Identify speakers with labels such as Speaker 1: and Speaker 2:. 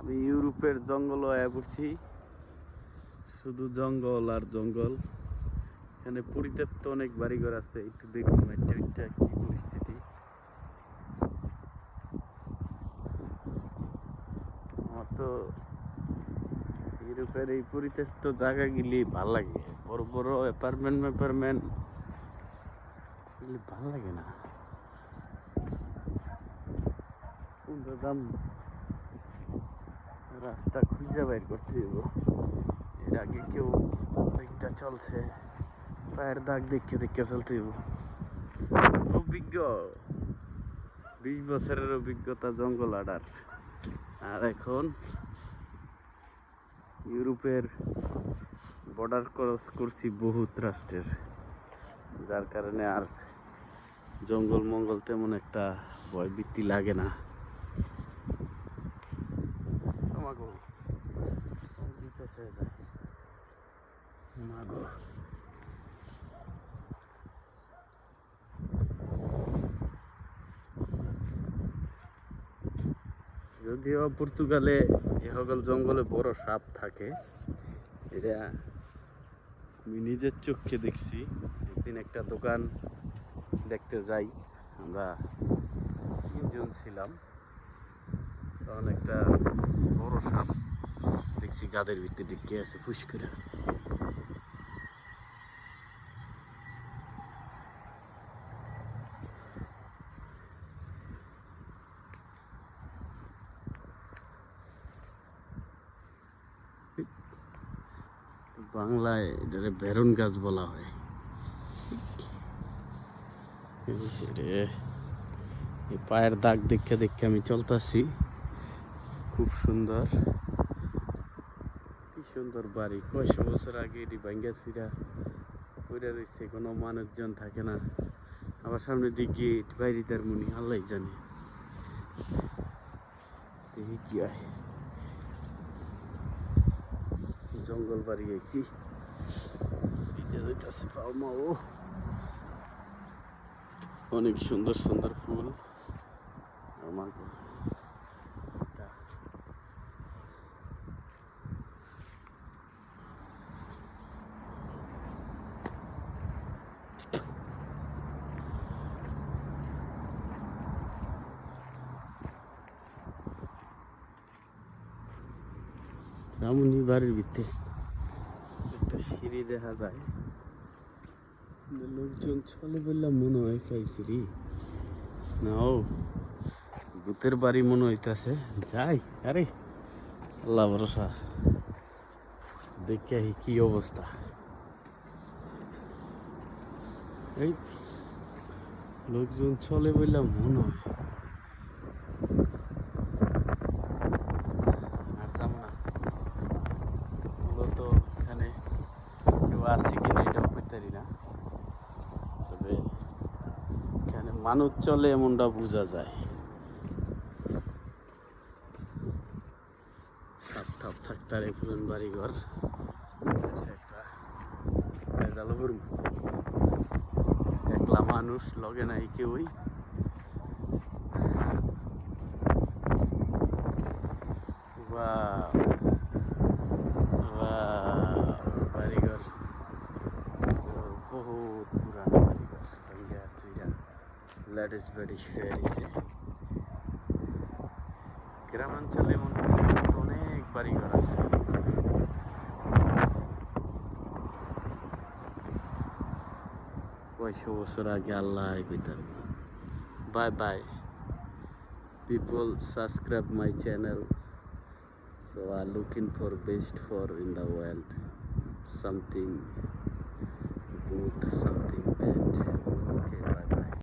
Speaker 1: আমি ইউরোপের জঙ্গল হয়ে পড়ছি, শুধু জঙ্গল আর জঙ্গল। এখানে পরিত্যক্ত অনেক বাড়িঘর আছে, একটু দেখুন এটা কি পরিস্থিতি। আমার তো ইউরোপের এই পরিত্যক্ত জায়গাগুলি ভাল লাগে, বড় বড় অ্যাপার্টমেন্ট ভাল লাগে না। দাম রাস্তা খুঁজে বাইর করতে হইব। এর আগে কেউ দিকটা চলছে, পায়ের দাগ দেখে দেখে চলতে হইব। অভিজ্ঞ 20 বছরের অভিজ্ঞতা জঙ্গল আডার। আর এখন ইউরোপের বর্ডার ক্রস করছি বহুত রাষ্ট্রের, যার কারণে আর জঙ্গল মঙ্গল তেমন একটা ভয়ভীতি লাগে না। যদিও পর্তুগালে এ সকল জঙ্গলে বড় সাপ থাকে, এটা আমি নিজের চোখে দেখছি। একদিন একটা দোকান দেখতে যাই, আমরা 3 জন ছিলাম, তখন একটা বড় সাপ দেখছি গাদের ভিতরে ঢুকে আছে ফুস করে। বাংলায় এটারে বেরুন গাছ বলা হয়। পায়ের দাগ দেখে দেখে আমি চলতেছি, খুব সুন্দর, কি সুন্দর বাড়ি। কয়শো বছর আগে এটি ভাঙ্গা ছিঁড়া পড়ে রয়েছে, কোনো মানুষজন থাকে না। আবার সামনে দিক গেট, বাইরে তার মনি আল্লাহ জানে। দেখি কি হয়। জঙ্গল বাড়ি আইছি, অনেক সুন্দর সুন্দর ফুল। আমার রামুনি বাড়ির ভিতরে একটা সিঁড়ি দেখা যায়, লোকজন চলে বললাম মনে হয় খাই সিঁড়ি না, ও ভূতের বাড়ি মনে হইতাছে। যাই, আরে আল্লাহ ভরসা, দেখে কি অবস্থা। এই লোকজন চলে বললাম মনে হয়। আর যাবো না, মূলত এখানে কেউ আছে কিনা এটাও বুঝতে পারি না, তবে এখানে মানুষ চলে এমনটা বোঝা যায়। সাপ টাপ থাকতার পুরন বাড়ি ঘর একটা একলা মানুষ, লগে নাই কেউই। বাড়িঘর বহুত পুরানো বাড়িঘর, ল্যাডিস ব্রিটিশ হয়ে গেছে। গ্রামাঞ্চলে এমন অনেক বাড়িঘর আছে। কয়শো বছর আগে আল্লাহ ভিতর। Bye bye people, subscribe my channel, so I'm looking for best for in the world, something good, something bad. Okay, bye bye.